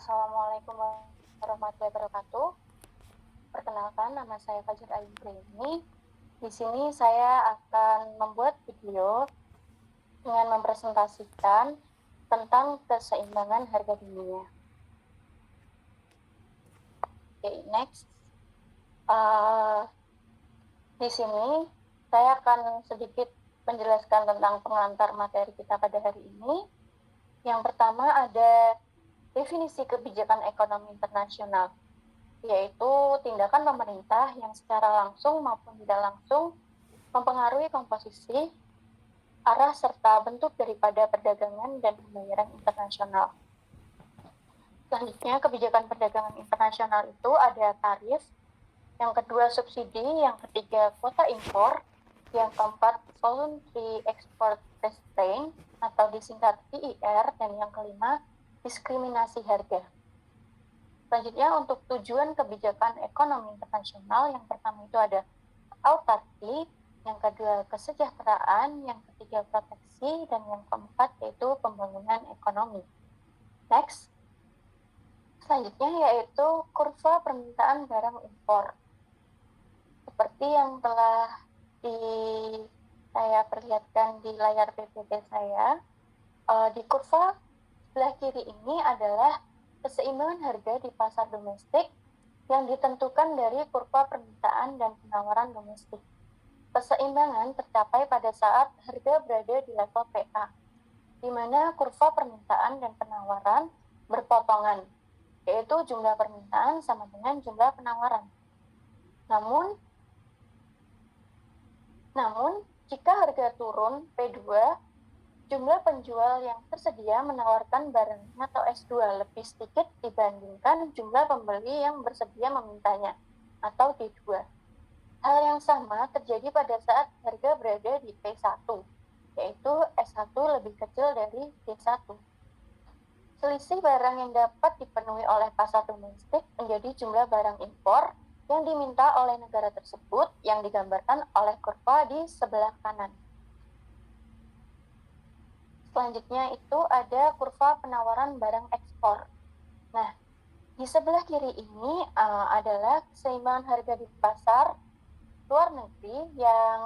Assalamualaikum warahmatullahi wabarakatuh. Perkenalkan, nama saya Fajar Ayu Premi. Di sini saya akan membuat video dengan mempresentasikan tentang keseimbangan harga dunia. Oke, next. Di sini saya akan sedikit menjelaskan tentang pengantar materi kita pada hari ini. Yang pertama ada definisi kebijakan ekonomi internasional, yaitu tindakan pemerintah yang secara langsung maupun tidak langsung mempengaruhi komposisi, arah, serta bentuk daripada perdagangan dan pembayaran internasional. Selanjutnya, kebijakan perdagangan internasional itu ada tarif, yang kedua subsidi, yang ketiga kuota impor, yang keempat voluntary export restraint atau disingkat VIR, dan yang kelima diskriminasi harga. Selanjutnya, untuk tujuan kebijakan ekonomi internasional, yang pertama itu ada autarki, yang kedua kesejahteraan, yang ketiga proteksi, dan yang keempat yaitu pembangunan ekonomi. Next. Selanjutnya yaitu kurva permintaan barang impor. Seperti yang telah saya perlihatkan di layar PPT saya, di kurva sebelah kiri ini adalah keseimbangan harga di pasar domestik yang ditentukan dari kurva permintaan dan penawaran domestik. Keseimbangan tercapai pada saat harga berada di level PA, di mana kurva permintaan dan penawaran berpotongan, yaitu jumlah permintaan sama dengan jumlah penawaran. Namun, jika harga turun P2, jumlah penjual yang tersedia menawarkan barangnya atau S2 lebih sedikit dibandingkan jumlah pembeli yang bersedia memintanya, atau D2. Hal yang sama terjadi pada saat harga berada di P1, yaitu S1 lebih kecil dari D1. Selisih barang yang dapat dipenuhi oleh pasar domestik menjadi jumlah barang impor yang diminta oleh negara tersebut yang digambarkan oleh kurva di sebelah kanan. Selanjutnya itu ada kurva penawaran barang ekspor. Nah, di sebelah kiri ini adalah keseimbangan harga di pasar luar negeri yang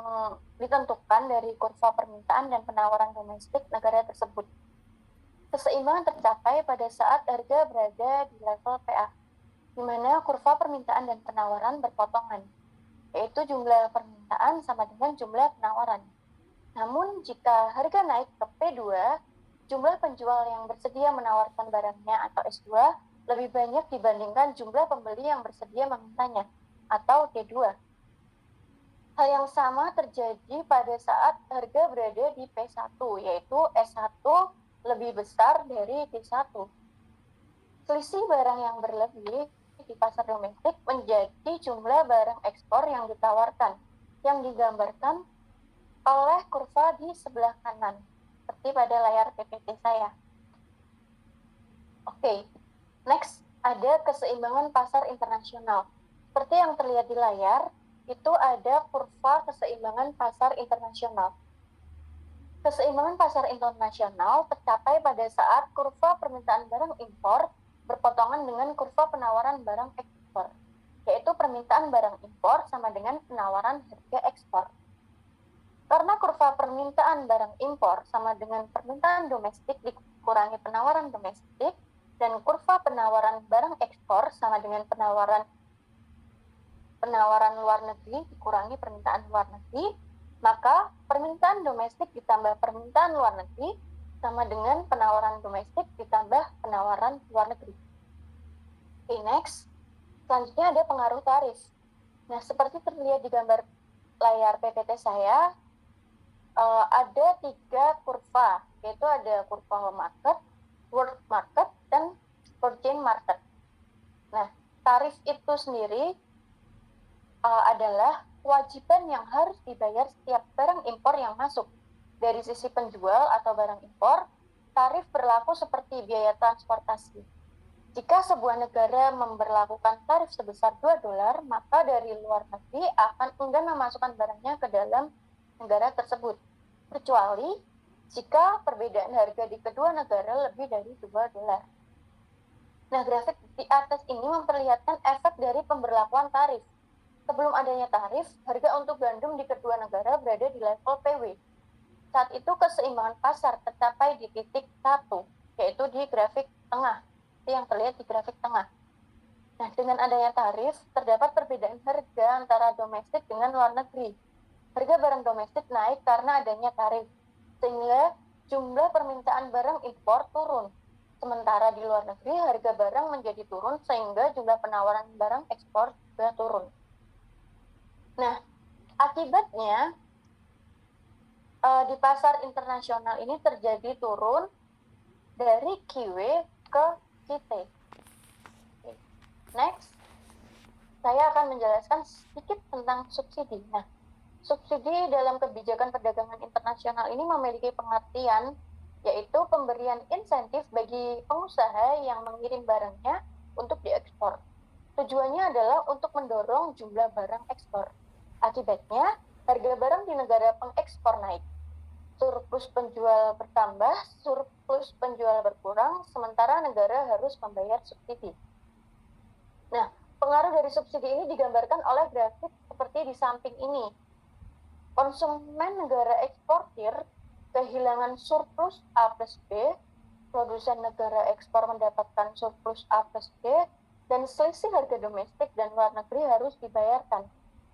ditentukan dari kurva permintaan dan penawaran domestik negara tersebut. Keseimbangan tercapai pada saat harga berada di level PA, di mana kurva permintaan dan penawaran berpotongan, yaitu jumlah permintaan sama dengan jumlah penawaran. Namun, jika harga naik ke P2, jumlah penjual yang bersedia menawarkan barangnya atau S2 lebih banyak dibandingkan jumlah pembeli yang bersedia memintanya, atau D2. Hal yang sama terjadi pada saat harga berada di P1, yaitu S1 lebih besar dari D1. Selisih barang yang berlebih di pasar domestik menjadi jumlah barang ekspor yang ditawarkan, yang digambarkan oleh kurva di sebelah kanan, seperti pada layar PPT saya. Oke, next ada keseimbangan pasar internasional. Seperti yang terlihat di layar, itu ada kurva keseimbangan pasar internasional. Keseimbangan pasar internasional tercapai pada saat kurva permintaan barang impor berpotongan dengan kurva penawaran barang ekspor, yaitu permintaan barang impor sama dengan penawaran harga ekspor. Karena kurva permintaan barang impor sama dengan permintaan domestik dikurangi penawaran domestik, dan kurva penawaran barang ekspor sama dengan penawaran luar negeri dikurangi permintaan luar negeri, maka permintaan domestik ditambah permintaan luar negeri sama dengan penawaran domestik ditambah penawaran luar negeri. Oke, next. Selanjutnya ada pengaruh tarif. Nah, seperti terlihat di gambar layar PPT saya, ada 3 kurva, yaitu ada kurva home market, world market, dan virgin market. Nah, tarif itu sendiri adalah kewajiban yang harus dibayar setiap barang impor yang masuk. Dari sisi penjual atau barang impor, tarif berlaku seperti biaya transportasi. Jika sebuah negara memberlakukan tarif sebesar $2, maka dari luar negeri akan enggan memasukkan barangnya ke dalam negara tersebut, kecuali jika perbedaan harga di kedua negara lebih dari $2. Nah, grafik di atas ini memperlihatkan efek dari pemberlakuan tarif. Sebelum adanya tarif, harga untuk gandum di kedua negara berada di level PW. Saat itu keseimbangan pasar tercapai di titik 1, yaitu di grafik tengah, yang terlihat di grafik tengah. Nah, dengan adanya tarif, terdapat perbedaan harga antara domestik dengan luar negeri. Harga barang domestik naik karena adanya tarif, sehingga jumlah permintaan barang impor turun. Sementara di luar negeri, harga barang menjadi turun sehingga jumlah penawaran barang ekspor juga turun. Nah, akibatnya di pasar internasional ini terjadi turun dari QW ke QT. Next, saya akan menjelaskan sedikit tentang subsidi. Nah, subsidi dalam kebijakan perdagangan internasional ini memiliki pengertian, yaitu pemberian insentif bagi pengusaha yang mengirim barangnya untuk diekspor. Tujuannya adalah untuk mendorong jumlah barang ekspor. Akibatnya, harga barang di negara pengekspor naik. Surplus penjual bertambah, surplus penjual berkurang, sementara negara harus membayar subsidi. Nah, pengaruh dari subsidi ini digambarkan oleh grafik seperti di samping ini. Konsumen negara eksportir kehilangan surplus A plus B, produsen negara ekspor mendapatkan surplus A plus B, dan selisih harga domestik dan luar negeri harus dibayarkan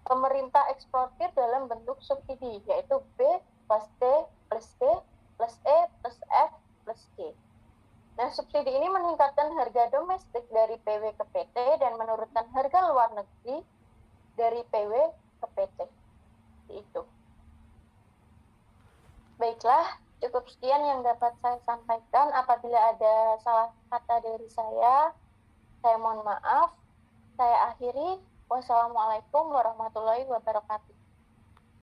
pemerintah eksportir dalam bentuk subsidi, yaitu B plus T plus C plus E plus F plus G. Nah, subsidi ini meningkatkan harga domestik dari PW ke PT dan menurunkan harga luar negeri dari PW ke PT. Itu. Baiklah, cukup sekian yang dapat saya sampaikan. Apabila ada salah kata dari saya mohon maaf. Saya akhiri. Wassalamualaikum warahmatullahi wabarakatuh.